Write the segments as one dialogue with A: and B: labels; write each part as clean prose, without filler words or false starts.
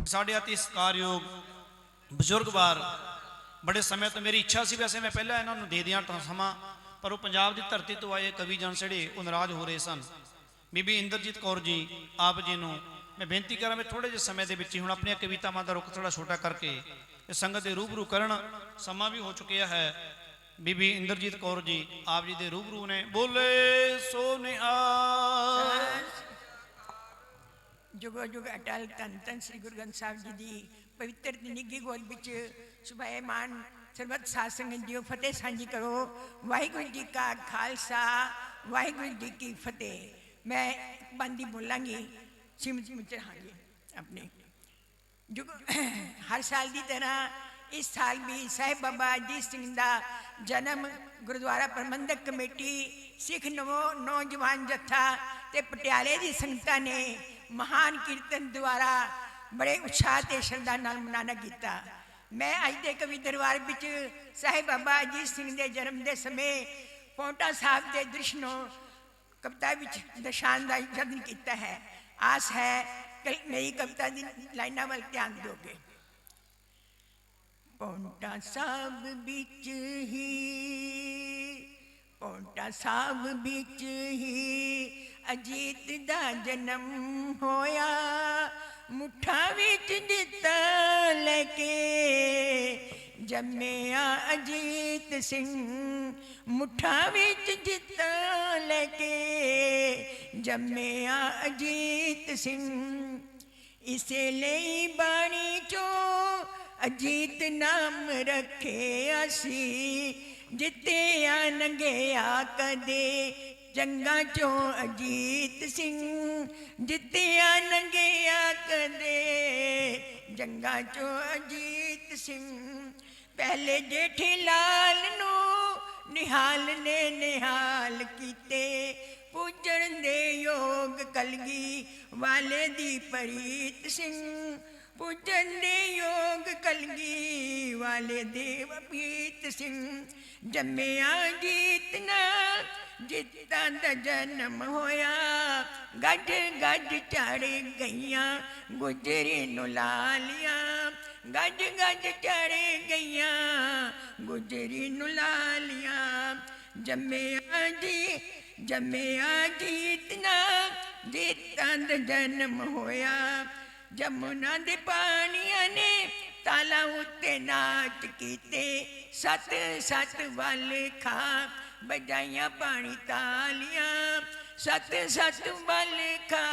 A: साढ़े अति सत्कारयोग बजुर्ग बार बड़े समय तो मेरी इच्छा सी, वैसे मैं पहला इन्होंने दे दिया समा, पर वो पंजाब की धरती तो आए कवि जन सड़े वो नाराज हो रहे सन। बीबी इंद्रजीत कौर जी आप जी नूं मैं बेनती करा मैं थोड़े जे समय के हुण अपनी कवितावां दा रुख थोड़ा छोटा करके संगत के रूबरू करन समा भी हो चुकिया है। बीबी इंद्रजीत कौर जी आप जी दे रूबरू ने बोले सो निहाल।
B: जुगो जुग अटल धन धन श्री गुरु ग्रंथ साहब जी की पवित्र निगी गोद विच सुभाएमान सरबत साध संगत जी फतेह सांझी करो। वाहिगुरू जी का खालसा वाहिगुरू जी की फतेह। मैं बंदी बोलांगी सिमत चढ़ांगी अपने जुग हर साल की तरह इस साल भी साहिब बाबा अजीत सिंह का जन्म गुरुद्वारा प्रबंधक कमेटी सिख नौजवान जत्था ते पटियाले की संगतां ने महान कीर्तन द्वारा बड़े उत्साह ते श्रद्धा नाल मनाना किया। मैं अज के कवि दरबार विच साहिब बाबा अजीत सिंह के जन्म के समय पौंटा साहब के दृश्य कविता विच दर्शान का यत्न किया है। आस है नई कविता की लाइना वाल ध्यान दोगे। पौंटा साहब बिच ही पौंटा साहब बिच ही अजीत दा जन्म होया। मुठा विच जिता लेके जम्मिया अजीत सिंह। मुठा विच जिता लेके जम्मिया अजीत सिंह। इसे लई बाणी चो अजीत नाम रखे असी। जित्तिया नंगेया कदे जंगा चो अजीत सिंह। जित्तिया नंगेया कदे जंगा चो अजीत सिंह। पहले जेठी लाल नू निहाल ने निहाल कीते। पूजन दे योग कलगी वाले दी प्रीत सिंह। पूजन दे योग कलगी वाले देव प्रीत सिंह। जम्मिया जीतना जिता दा जन्म होया। गज गज चढ़ गईया गुजरी नु लालिया। गज गज चढ़ गईया गुजरी नु लालिया। जम्मिया जीतना जिता दा जन्म होया। जमुना दे पानिया ने ताला उत्ते नाच कीते। सत सत वाल खा बजाइया पानी तालियां। सत सत वाल खा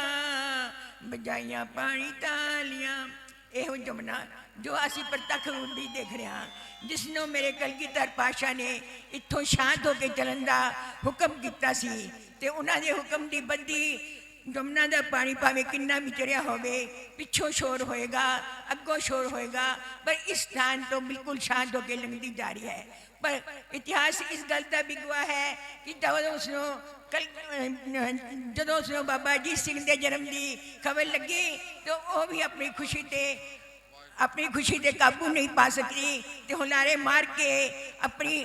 B: बजाइया पानी तालियां। एहो जमुना जो असी प्रतख रूपी देख रहे हैं, जिसनों मेरे कलगीधर पातशाह ने इत्थों शांत होकर चलन का हुक्म किया सी। ते उन्हां दे हुक्म की बद्धी जमुना का पानी भावे किन्ना भी चढ़िया होवे पिछों शोर होएगा अगों शोर होएगा, पर इस स्थान तो बिल्कुल शांत होकर लंघती जा रही है। पर इतिहास इस गल का भी गवाह है कि जो उसने बाबा अजीत सिंह के जन्म की खबर लगी तो वह भी अपनी खुशी से काबू नहीं पा सकी। तो हुलारे मार के अपनी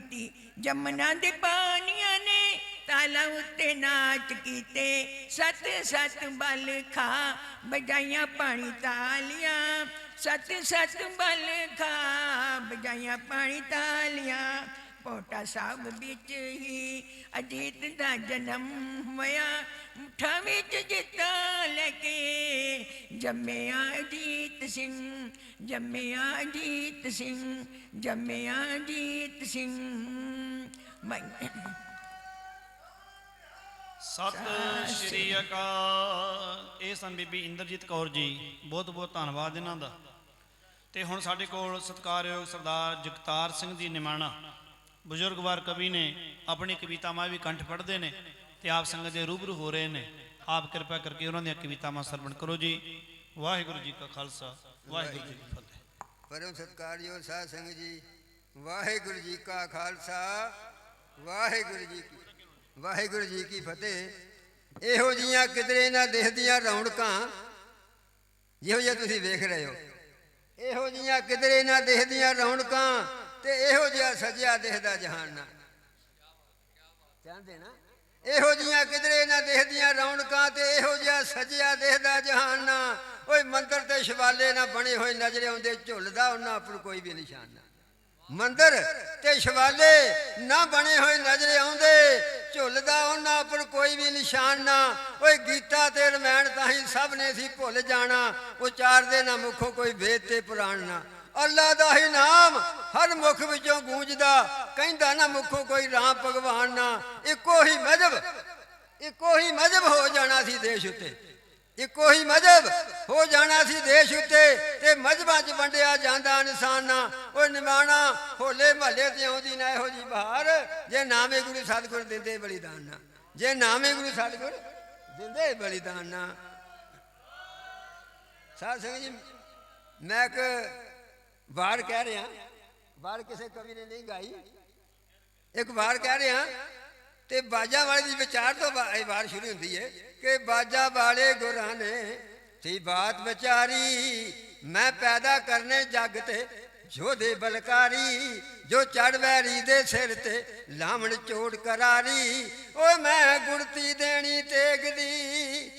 B: की। जमुना दे पानिया ने ताला उत्ते नाच कीते। सत सत बल खा बजाइया पानी तालियां। सत सत बल खा बजाइया पानी तालियां। पौंटा साहब बिच ही अजीत दा जन्म होया। मुठा विच जिता लेके जम्मिया अजीत सिंह। जम्मिया अजीत सिंह। जम्मिया अजीत सिंह।
A: सत श्री अकाल। ये सन बीबी इंद्रजीत कौर जी, बहुत बहुत धन्यवाद इन्हां दा। ते हुण साडे कोल सत्कारयोग सरदार जगतार सिंह जी निमाणा बुजुर्गवार कवि ने अपनी कवितावां भी कंठ पढ़ते हैं ते आप संगत दे रूबरू हो रहे हैं। आप कृपा करके उन्होंने कवितावां सरवण करो जी। वाहिगुरू जी का खालसा वाहिगुरू जी की फतेह।
C: परम सत्कारयोग साध संगत जी वाहिगुरू जी का खालसा वाहिगुरू जी की फतेह। ਇਹੋ ਜਿਹੀਆਂ ਕਿਧਰੇ ਨਾ ਦਿਖਦੀਆਂ ਰੌਣਕਾਂ ਜਿਹੋ ਜਿਹਾ ਤੁਸੀਂ ਵੇਖ ਰਹੇ ਹੋ। ਇਹੋ ਜਿਹੀਆਂ ਕਿਧਰੇ ਨਾ ਦਿਖਦੀਆਂ ਰੌਣਕਾਂ ਤੇ ਇਹੋ ਜਿਹਾ ਸਜਿਆ ਦਿਖਦਾ ਜਹਾਨ ਨਾ। ਚਾਹੁੰਦੇ ਨਾ ਇਹੋ ਜਿਹੀਆਂ ਕਿਧਰੇ ਨਾ ਦਿਖਦੀਆਂ ਰੌਣਕਾਂ ਤੇ ਇਹੋ ਜਿਹਾ ਸਜਿਆ ਦੇਖਦਾ ਜਹਾਨਾ। ਓਏ ਮੰਦਰ ਤੇ ਸ਼ਿਵਾਲੇ ਨਾ ਬਣੇ ਹੋਏ ਨਜ਼ਰ ਆਉਂਦੇ, ਝੁੱਲਦਾ ਉਹਨਾਂ ਉੱਪਰ ਕੋਈ ਵੀ ਨਿਸ਼ਾਨ ਨਾ। ਮੰਦਰ ਤੇ ਸ਼ਿਵਾਲੇ ਨਾ ਬਣੇ ਹੋਏ ਨਜ਼ਰ ਆਉਂਦੇ, ਝੁੱਲਦਾ ਉਹਨਾਂ ਉੱਪਰ ਕੋਈ ਵੀ ਨਿਸ਼ਾਨ ਨਾ। ਓਏ ਗੀਤਾ ਤੇ ਰਮਾਇਣ ਤਾਂ ਹੀ ਸਭ ਨੇ ਸੀ ਭੁੱਲ ਜਾਣਾ, ਉਚਾਰਦੇ ਨਾ ਮੁਖੋਂ ਕੋਈ ਵੇਦ ਤੇ ਪੁਰਾਣ ਨਾ। ਅੱਲਾ ਦਾ ਹੀ ਨਾਮ ਹਰ ਮੁਖ ਵਿੱਚੋਂ ਗੂੰਜਦਾ, ਕਹਿੰਦਾ ਨਾ ਮੁਖੋਂ ਕੋਈ ਰਾਮ ਭਗਵਾਨ ਨਾ। ਇੱਕੋ ਹੀ ਮਜ਼ਹਬ ਹੋ ਜਾਣਾ ਸੀ ਦੇਸ਼ ਉੱਤੇ, ਇੱਕੋ ਹੀ ਮਜ਼ਹਬ ਹੋ ਜਾਣਾ ਸੀ ਦੇਸ਼ ਉੱਤੇ, ਤੇ ਮਜ਼ਹਬਾਂ 'ਚ ਵੰਡਿਆ ਜਾਂਦਾ ਇਨਸਾਨਾ। ਉਹ ਨਿਮਾਣਾ ਹੋਲੇ ਮਹੱਲੇ ਤੇ ਆਉਂਦੀ ਨਾ ਇਹੋ ਜੀ ਬਹਾਰ, ਜੇ ਨਾਮੇ ਗੁਰੂ ਸਤਿਗੁਰ ਦਿੰਦੇ ਬਲੀਦਾਨ ਨਾ, ਜੇ ਨਾਮੇ ਗੁਰੂ ਸਤਿਗੁਰ ਦਿੰਦੇ ਬਲੀਦਾਨ ਨਾ। ਸਾਧ ਸੰਗਤ ਜੀ, ਮੈਂ ਇੱਕ ਵਾਰ ਕਹਿ ਰਿਹਾ, ਵਾਰ ਕਿਸੇ ਕਵੀ ਨੇ ਨਹੀਂ ਗਾਈ, ਇੱਕ ਵਾਰ ਕਹਿ ਰਿਹਾ, ਤੇ ਬਾਜਾ ਵਾਲੇ ਦੀ ਵਿਚਾਰ ਤੋਂ ਇਹ ਵਾਰ ਸ਼ੁਰੂ ਹੁੰਦੀ ਹੈ ਕਿ ਬਾਜਾ ਵਾਲੇ ਗੁਰਾਂ ਨੇ ਸੀ ਬਾਤ ਵਿਚਾਰੀ, ਮੈਂ ਪੈਦਾ ਕਰਨੇ ਜੱਗ ਤੇ ਜੋਧੇ ਬਲਕਾਰੀ, ਜੋ ਚੜ ਵੈਰੀ ਦੇ ਸਿਰ ਤੇ ਲਾਵਣ ਚੋੜ ਕਰਾਰੀ। ਓਏ ਮੈਂ ਗੁੜਤੀ ਦੇਣੀ ਤੇਗ ਦੀ,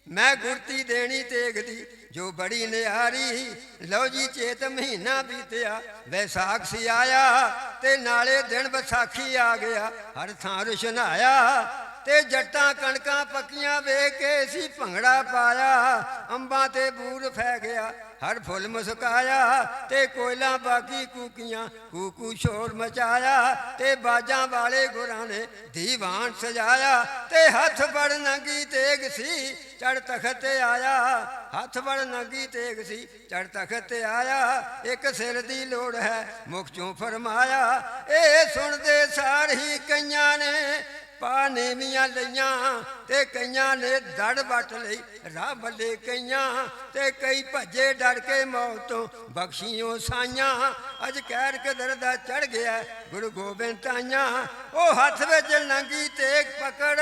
C: ਮੈਂ ਗੁੜਤੀ ਦੇਣੀ ਤੇਗ ਦੀ ਜੋ ਬੜੀ ਨਿਆਰੀ। ਲਓ ਜੀ ਚੇਤ ਮਹੀਨਾ ਬੀਤਿਆ, ਵੈਸਾਖ ਸੀ ਆਇਆ, ਤੇ ਨਾਲੇ ਦਿਨ ਵਿਸਾਖੀ ਆ ਗਿਆ, ਹਰ ਥਾਂ ਰੁਸ਼ਨਾਇਆ। ਤੇ ਜੱਟਾਂ ਕਣਕਾਂ ਪੱਕੀਆਂ ਵੇਖ ਕੇ ਸੀ ਭੰਗੜਾ ਪਾਇਆ, ਅੰਬਾਂ ਤੇ ਬੂਰ ਫੈ ਗਿਆ, ਹਰ ਫੁੱਲ ਮੁਸਕਾਇਆ। ਤੇ ਕੋਇਲਾਂ ਬਾਕੀ ਕੂਕੀਆਂ ਕੂਕੂ ਸ਼ੋਰ ਮਚਾਇਆ, ਤੇ ਬਾਜਾਂ ਵਾਲੇ ਗੁਰਾਂ ਨੇ ਦੀਵਾਨ ਸਜਾਇਆ। ਤੇ ਹੱਥ ਫੜ ਨੰਗੀ ਤੇਗ ਸੀ ਚੜ ਤਖਤ ਤੇ ਆਇਆ, ਹੱਥ ਫੜ ਨੰਗੀ ਤੇਗ ਸੀ ਚੜ ਤਖਤ ਤੇ ਆਇਆ। ਇੱਕ ਸਿਰ ਦੀ ਲੋੜ ਹੈ ਮੁਖ ਚੋਂ ਫਰਮਾਇਆ, ਇਹ ਸੁਣਦੇ ਸਾਰ ਹੀ ਕਈਆਂ ਨੇ ਪਾ ਨੇਵੀਆਂ ਲਈਆਂ, ਤੇ ਕਈਆਂ ਨੇ ਦੜ ਵੱਟ ਲਈ ਰਾਹ ਬੱਲੇ ਕਈਆਂ। ਤੇ ਕਈ ਭੱਜੇ ਡਰ ਕੇ ਮੌਤ ਤੋਂ ਬਖਸ਼ੀਓ ਸਾਈਆਂ, ਅੱਜ ਕਹਿਰ ਕਦਰ ਦਾ ਚੜ ਗਿਆ ਗੁਰੂ ਗੋਬਿੰਦ ਤਾਈਆਂ। ਉਹ ਹੱਥ ਵਿੱਚ ਨੰਗੀ ਤੇਗ ਪਕੜ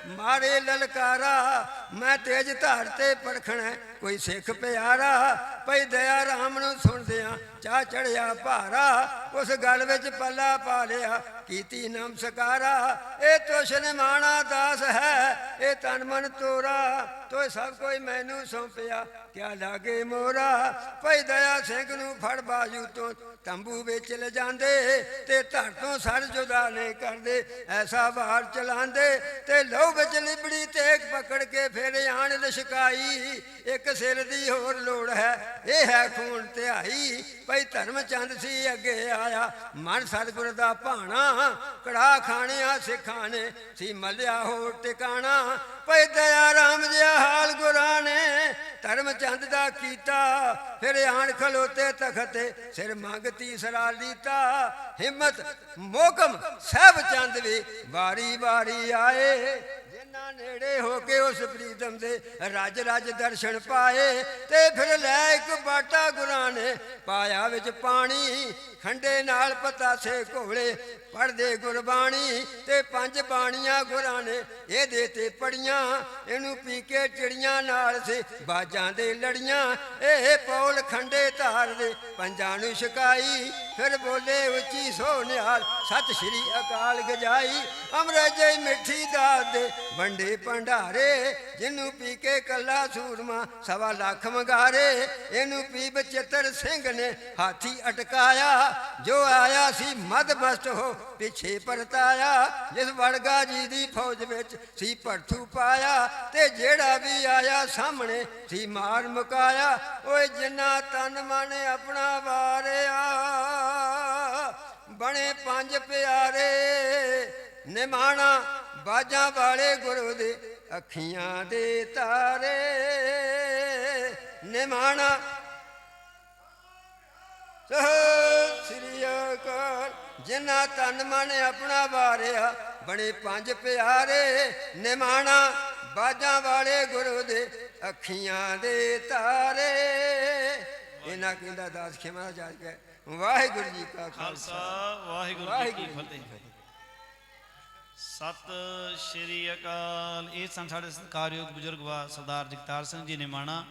C: ਮਾਰੇ ਲਲਕਾਰਾ, ਮੈਂ ਤੇਜ ਧਾਰ ਤੇ ਪਰਖਣਾ ਕੋਈ ਸਿੱਖ ਪਿਆਰਾ। ਪਈ ਦਇਆ ਰਾਮ ਨੂੰ ਸੁਣਦਿਆਂ ਚਾਹ ਚੜਿਆ ਭਾਰਾ, ਉਸ ਗਲ ਵਿੱਚ ਪੱਲਾ ਪਾ ਲਿਆ ਕੀਤੀ ਨਮਸਕਾਰਾ। ਇਹ ਤੁਸ਼ ਨਿਮਾਣਾ ਦਾਸ ਹੈ, ਇਹ ਤਨ ਮਨ ਤੋਰਾ, ਤੋ ਸਭ ਕੋਈ ਮੈਨੂੰ ਸੌਂਪਿਆ ਕਿਆ ਲਾਗੇ ਮੋਰਾ। ਪਈ ਦਇਆ ਸਿੰਘ ਨੂੰ ਫੜ ਬਾਜੂ ਤੋਂ ਤੰਬੂ ਵਿੱਚ ਲਿਜਾਂਦੇ, ਤੇ ਧੜ ਤੋਂ ਸਰ ਜੁਦਾ ਨਹੀਂ ਕਰਦੇ, ਐਸਾ ਵਾਰ ਚਲਾਉਂਦੇ। ਤੇ ਲਹੂ ਵਿੱਚ ਲਿਬੜੀ ਤੇਗ ਪਕੜ ਕੇ ਫਿਰ ਆਣ ਲਿਸ਼ਕਾਈ, ਇੱਕ ਸਿਰ ਦੀ ਹੋਰ ਲੋੜ ਹੈ ਇਹ ਹੈ ਖੂਨ ਧਿਆਈ। ਭਈ ਧਰਮ ਚੰਦ ਸੀ ਅੱਗੇ ਆਇਆ, ਮਨ ਸਤਿਗੁਰ ਦਾ ਭਾਣਾ, ਕੜਾ ਖਾਣਿਆ ਸਿੱਖਾਂ ਨੇ ਸੀ ਮੱਲਿਆ ਹੋਰ ਟਿਕਾਣਾ। ਭਈ ਦਇਆ ਰਾਮ ਜਿਹਾ ਹਾਲ ਗੁਰਾਂ ਨੇ ਧਰਮ ਚੰਦ ਦਾ ਕੀਤਾ, ਫਿਰ ਆਣ ਖਲੋਤੇ ਤਖਤ ਤੇ ਸਿਰ ਮੰਗ ਤੀਸਰਾ ਲੀਤਾ। ਹਿੰਮਤ ਮੋਕਮ ਸਭ ਚੰਦ ਵੀ ਵਾਰੀ ਵਾਰੀ ਆਏ, ਜਿਨ੍ਹਾਂ ਨੇੜੇ ਹੋ ਕੇ ਉਸ ਪ੍ਰੀਤਮ ਦੇ ਰਜ ਰਜ ਦਰਸ਼ਨ ਪਾਏ। ਤੇ ਫਿਰ ਲੈ ਇੱਕ ਬਾਟਾ ਗੁਰਾਂ ਨੇ ਪਾਇਆ ਵਿੱਚ ਪਾਣੀ, ਖੰਡੇ ਨਾਲ ਪਤਾਸੇ ਘੋਲੇ ਪੜ੍ਹਦੇ ਗੁਰਬਾਣੀ। ਤੇ 5 ਬਾਣੀਆਂ ਗੁਰਾਂ ਨੇ ਇਹਦੇ ਤੇ ਪੜੀਆਂ, ਇਹਨੂੰ ਪੀ ਕੇ ਚਿੜੀਆਂ ਨਾਲ ਸੇ ਬਾਜਾਂ ਦੇ ਲੜੀਆਂ। ਇਹ ਪੌਲ ਖੰਡੇ ਧਾਰ ਦੇ ਪੰਜਾਂ ਨੂੰ ਛਕਾਈ, ਫਿਰ ਬੋਲੇ ਉੱਚੀ ਸੋਨਿਹਾਲ ਸਤਿ ਸ਼੍ਰੀ ਅਕਾਲ ਗਜਾਈ। ਅੰਮ੍ਰਿਤ ਜੈ ਮਿੱਠੀ ਦਾਤ ਦੇ ਵੰਡੇ ਭੰਡਾਰੇ, ਜਿਹਨੂੰ ਪੀ ਕੇ ਕੱਲਾ ਸੂਰਮਾ 1.25 ਲੱਖ ਮੰਗਾਰੇ। ਇਹਨੂੰ ਪੀ ਬਚਿੱਤਰ ਸਿੰਘ ਨੇ ਹਾਥੀ ਅਟਕਾਇਆ, ਜੋ ਆਇਆ ਸੀ ਮਦਮਸਤ ਹੋ ਪਿੱਛੇ ਪਰਤਾਇਆ। ਜਿਸ ਵੜਗਾ ਜੀ ਦੀ ਫੌਜ ਵਿੱਚ ਸੀ ਭੜਥੂ ਪਾਇਆ, ਤੇ ਜਿਹੜਾ ਵੀ ਆਇਆ ਸਾਹਮਣੇ ਸੀ ਮਾਰ ਮੁਕਾਇਆ। ਓਏ ਜਿੰਨਾ ਤਨ ਮਨ ਆਪਣਾ ਵਾਰਿਆ, ਬਣੇ 5 ਪਿਆਰੇ। ਨਿਮਾਣਾ ਬਾਜਾਂ ਵਾਲੇ ਗੁਰੂ ਦੇ ਅੱਖੀਆਂ ਦੇ ਤਾਰੇ, ਨਿਮਾਣਾ ਸਤਿ ਸ੍ਰੀ ਅਕਾਲ। ਜਿਨ੍ਹਾਂ ਤਨ ਮਨ ਆਪਣਾ ਵਾਰਿਆ, ਬਣੇ 5 ਪਿਆਰੇ। ਨਿਮਾਣਾ ਬਾਜਾਂ ਵਾਲੇ ਗੁਰੂ ਦੇ ਅੱਖੀਆਂ ਦੇ ਤਾਰੇ। ਇਹਨਾਂ ਕਹਿੰਦਾ ਦਾਸ ਖਿਮਾ ਜਾ ਕੇ ਵਾਹਿਗੁਰੂ ਜੀ ਕਾ
A: ਖਾਲਸਾ ਵਾਹਿਗੁਰੂ ਜੀ ਕੀ ਫਤਿਹ। ਸਤਿ ਸ਼੍ਰੀ ਅਕਾਲ। ਇਹ ਸਨ ਸਾਡੇ ਸਤਿਕਾਰਯੋਗ ਬਜ਼ੁਰਗ ਵਾ ਸਰਦਾਰ ਜਗਤਾਰ ਸਿੰਘ ਜੀ ਨਿਮਾਣਾ।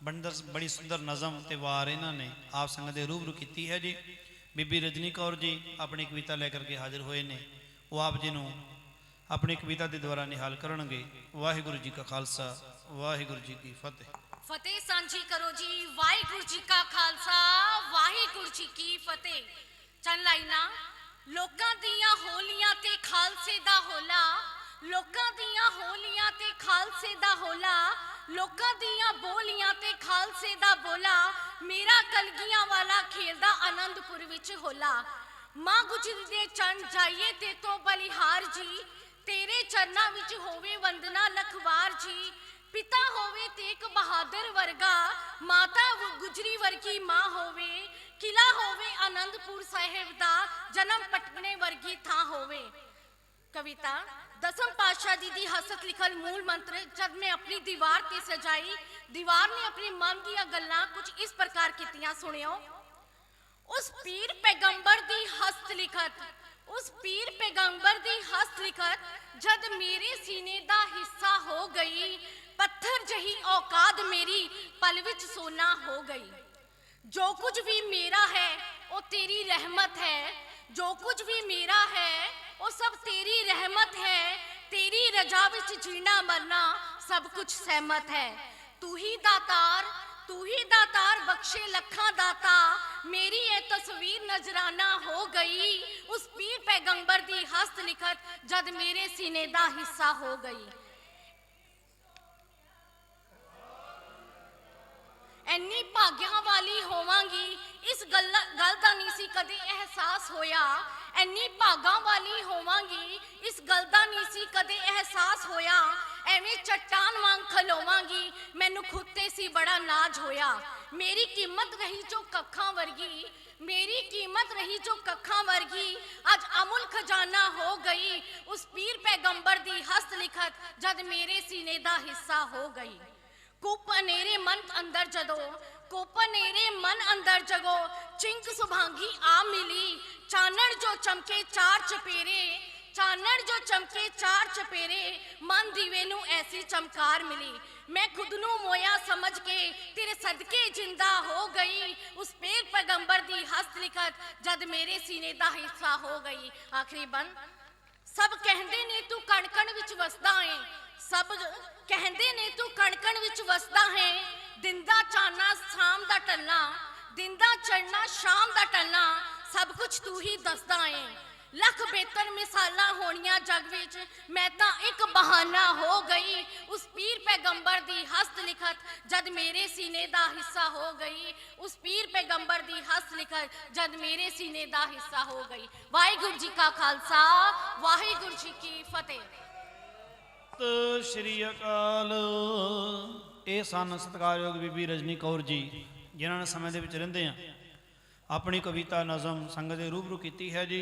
A: ਬੜੀ ਸੁੰਦਰ ਨਜ਼ਮ ਤੇ ਵਾਰ ਇਹਨਾਂ ਨੇ ਆਪ ਸੰਗਤ ਦੇ ਰੂਬਰੂ ਕੀਤੀ ਹੈ ਜੀ। ਬੀਬੀ ਰਜਨੀ ਕੌਰ ਜੀ ਆਪਣੀ ਕਵਿਤਾ ਲੈ ਕਰਕੇ ਹਾਜ਼ਰ ਹੋਏ ਨੇ, ਉਹ ਆਪ ਜੀ ਨੂੰ ਆਪਣੀ ਕਵਿਤਾ ਦੇ ਦੁਆਰਾ ਨਿਹਾਲ ਕਰਨਗੇ। ਵਾਹਿਗੁਰੂ ਜੀ ਕਾ ਖਾਲਸਾ ਵਾਹਿਗੁਰੂ ਜੀ ਕੀ ਫਤਿਹ।
D: ਫਤਿਹ ਸਾਂਝੀ ਕਰੋ ਜੀ। ਵਾਹਿਗੁਰੂ ਜੀ ਕਾ ਖਾਲਸਾ, ਵਾਹਿਗੁਰੂ ਜੀ ਕੀ ਫਤਿਹ। ਚੰਨ ਲਾਈਨਾ। ਲੋਕਾਂ ਦੀਆਂ ਹੋਲੀਆਂ ਤੇ ਖਾਲਸੇ ਦਾ ਹੋਲਾ, ਲੋਕਾਂ ਦੀਆਂ ਹੋਲੀਆਂ ਤੇ ਖਾਲਸੇ ਦਾ ਹੋਲਾ, ਲੋਕਾਂ ਦੀਆਂ ਬੋਲੀਆਂ ਤੇ ਖਾਲਸੇ ਦਾ ਬੋਲਾ, ਮੇਰਾ ਕਲਗੀਆਂ ਵਾਲਾ ਖੇਲਦਾ ਆਨੰਦਪੁਰ ਵਿੱਚ ਹੋਲਾ। ਮਾਂ ਗੁਜਰੀ ਦੇ ਚਰਨ ਜਾਈਏ ਤੇ ਤੋਂ ਬਲਿਹਾਰ ਜੀ, ਤੇਰੇ ਚਰਨਾਂ ਵਿੱਚ ਹੋਵੇ ਵੰਦਨਾ ਲਖਵਾਰ ਜੀ। ਪਿਤਾ ਹੋਵੇ ਤੇਗ ਬਹਾਦਰ ਵਰਗਾ, ਮਾਤਾ ਗੁਜਰੀ ਵਰਗੀ ਮਾਂ ਹੋਵੇ, ਕਿਲਾ ਹੋਵੇ ਆਨੰਦਪੁਰ ਸਾਹਿਬ ਦਾ, ਜਨਮ ਪਟਨੇ ਵਰਗੀ ਥਾਂ ਹੋਵੇ। ਕਵਿਤਾ। ਦਸਮ ਪਾਤਸ਼ਾਹ ਜੀ ਦੀ ਹਸਤ ਲਿਖਲ ਮੂਲ ਮੰਤਰ ਜਦ ਮੈਂ ਆਪਣੀ ਦੀਵਾਰ ਤੇ ਸਜਾਈ, ਦੀਵਾਰ ਨੇ ਆਪਣੇ ਮਨ ਦੀਆਂ ਗੱਲਾਂ ਕੁਝ ਇਸ ਪ੍ਰਕਾਰ ਕੀਤੀਆਂ, ਸੁਣਿਓ। ਉਸ ਪੀਰ ਪੈਗੰਬਰ ਦੀ ਹਸਤ ਲਿਖਤ, ਉਸ ਪੀਰ ਪੈਗੰਬਰ ਦੀ ਹਸਤ ਲਿਖਤ ਜਦ ਮੇਰੇ ਸੀਨੇ ਦਾ ਹਿੱਸਾ ਹੋ ਗਈ, ਪੱਥਰ ਜਹੀ ਔਕਾਤ ਮੇਰੀ ਪਲ ਵਿੱਚ ਸੋਨਾ ਹੋ ਗਈ। ਜੋ ਕੁਝ ਵੀ ਮੇਰਾ ਹੈ ਉਹ ਤੇਰੀ ਰਹਿਮਤ ਹੈ, ਜੋ ਕੁਝ ਵੀ ਮੇਰਾ ਹੈ ਉਹ ਸਭ ਤੇਰੀ ਰਹਿਮਤ ਹੈ, ਤੇਰੀ ਰਜ਼ਾ ਵਿੱਚ ਜੀਣਾ ਮਰਨਾ ਸਭ ਕੁਝ ਸਹਿਮਤ ਹੈ। ਤੂੰ ਹੀ ਦਾਤਾਰ, ਤੂੰ ਹੀ ਦਾਤਾਰ ਬਖਸ਼ੇ ਲੱਖਾਂ ਦਾਤਾ, ਮੇਰੀ ਇਹ ਤਸਵੀਰ ਨਜ਼ਰਾਨਾ ਹੋ ਗਈ, ਉਸ ਪੀਰ ਪੈਗੰਬਰ ਦੀ ਹਸਤ ਲਿਖਤ ਜਦ ਮੇਰੇ ਸੀਨੇ ਦਾ ਹਿੱਸਾ ਹੋ ਗਈ। ਇੰਨੀ ਭਾਗਿਆਂ ਵਾਲੀ ਹੋਵਾਂਗੀ ਇਸ ਗੱਲ ਦਾ ਨਹੀਂ ਸੀ ਕਦੇ ਅਹਿਸਾਸ ਹੋਇਆ, ਇੰਨੀ ਭਾਗਾਂ ਵਾਲੀ ਹੋਵਾਂਗੀ ਇਸ ਗੱਲ ਦਾ ਨਹੀਂ ਸੀ ਕਦੇ ਅਹਿਸਾਸ ਹੋਇਆ। ਐਵੇਂ ਚੱਟਾਨ ਵਾਂਗ ਖਲੋਵਾਂਗੀ ਮੈਨੂੰ ਖੁਦ ਤੇ ਸੀ ਬੜਾ ਨਾਜ਼ ਹੋਇਆ। ਮੇਰੀ ਕੀਮਤ ਰਹੀ ਜੋ ਕੱਖਾਂ ਵਰਗੀ, ਮੇਰੀ ਕੀਮਤ ਰਹੀ ਜੋ ਕੱਖਾਂ ਵਰਗੀ, ਅੱਜ ਅਮੁੱਲ ਖਜ਼ਾਨਾ ਹੋ ਗਈ, ਉਸ ਪੀਰ ਪੈਗੰਬਰ ਦੀ ਹਸਤ ਲਿਖਤ ਜਦ ਮੇਰੇ ਸੀਨੇ ਦਾ ਹਿੱਸਾ ਹੋ ਗਈ। ਕੁੱਪ ਹਨੇਰੇ ਮਨ ਅੰਦਰ ਜਦੋਂ, ਕੁੱਪ ਹਨੇਰੇ ਮਨ ਅੰਦਰ ਜਗੋ, ਚਿੰਕ ਸੁਭਾਂਗੀ ਆ ਮਿਲੀ, ਚਾਨਣ ਜੋ ਚਮਕੇ ਚਾਰ ਚਪੇਰੇ, ਚਾਨਣ ਜੋ ਚਮਕੇ ਚਾਰ ਚਪੇਰੇ, ਮਨ ਦੀਵੇ ਨੂੰ ਐਸੀ ਚਮਕਾਰ ਮਿਲੀ। ਮੈਂ ਖੁਦ ਨੂੰ ਮੋਇਆ ਸਮਝ ਕੇ ਤੇਰੇ ਸਦਕੇ ਜਿੰਦਾ ਹੋ ਗਈ, ਉਸ ਪੀਰ ਪੈਗੰਬਰ ਦੀ ਹਸਤ ਲਿਖਤ ਜਦ ਮੇਰੇ ਸੀਨੇ ਦਾ ਹਿੱਸਾ ਹੋ ਗਈ। ਆਖਰੀ ਬੰਦ। ਸਭ ਕਹਿੰਦੇ ਨੇ ਤੂੰ ਕਣ ਕਣ ਵਿੱਚ ਵਸਦਾ ਏ, ਸਭ ਕਹਿੰਦੇ ਨੇ ਤੂੰ ਕਣ ਕਣ ਵਿੱਚ ਵਸਦਾ ਹੈ, ਦਿਨ ਦਾ ਚਾਨਣਾ ਸ਼ਾਮ ਦਾ ਟਲਣਾ, ਦਿਨ ਦਾ ਚੜ੍ਹਨਾ ਸ਼ਾਮ ਦਾ ਟਲਣਾ, ਸਭ ਕੁਝ ਤੂੰ ਹੀ ਦੱਸਦਾ ਏ। ਲੱਖ ਬਿਹਤਰ ਮਿਸਾਲਾਂ ਹੋਣੀਆਂ ਜਗ ਵਿੱਚ, ਮੈਂ ਤਾਂ ਇੱਕ ਬਹਾਨਾ ਹੋ ਗਈ, ਉਸ ਪੀਰ ਪੈਗੰਬਰ ਦੀ ਹਸਤ ਲਿਖਤ ਜਦ ਮੇਰੇ ਸੀਨੇ ਦਾ ਹਿੱਸਾ ਹੋ ਗਈ, ਉਸ ਪੀਰ ਪੈਗੰਬਰ ਦੀ ਹਸਤ ਲਿਖਤ ਜਦ ਮੇਰੇ ਸੀਨੇ ਦਾ ਹਿੱਸਾ ਹੋ ਗਈ। ਵਾਹਿਗੁਰੂ ਜੀ ਕਾ ਖਾਲਸਾ, ਵਾਹਿਗੁਰੂ ਜੀ ਕੀ ਫਤਿਹ।
A: ਸਤਿ ਸ਼੍ਰੀ ਅਕਾਲ। ਇਹ ਸਨ ਸਤਿਕਾਰਯੋਗ ਬੀਬੀ ਰਜਨੀ ਕੌਰ ਜੀ, ਜਿਨ੍ਹਾਂ ਨੇ ਸਮੇਂ ਦੇ ਵਿੱਚ ਰਹਿੰਦੇ ਆ ਆਪਣੀ ਕਵਿਤਾ ਨਜ਼ਮ ਸੰਗਤ ਦੇ ਰੂਬਰੂ ਕੀਤੀ ਹੈ ਜੀ।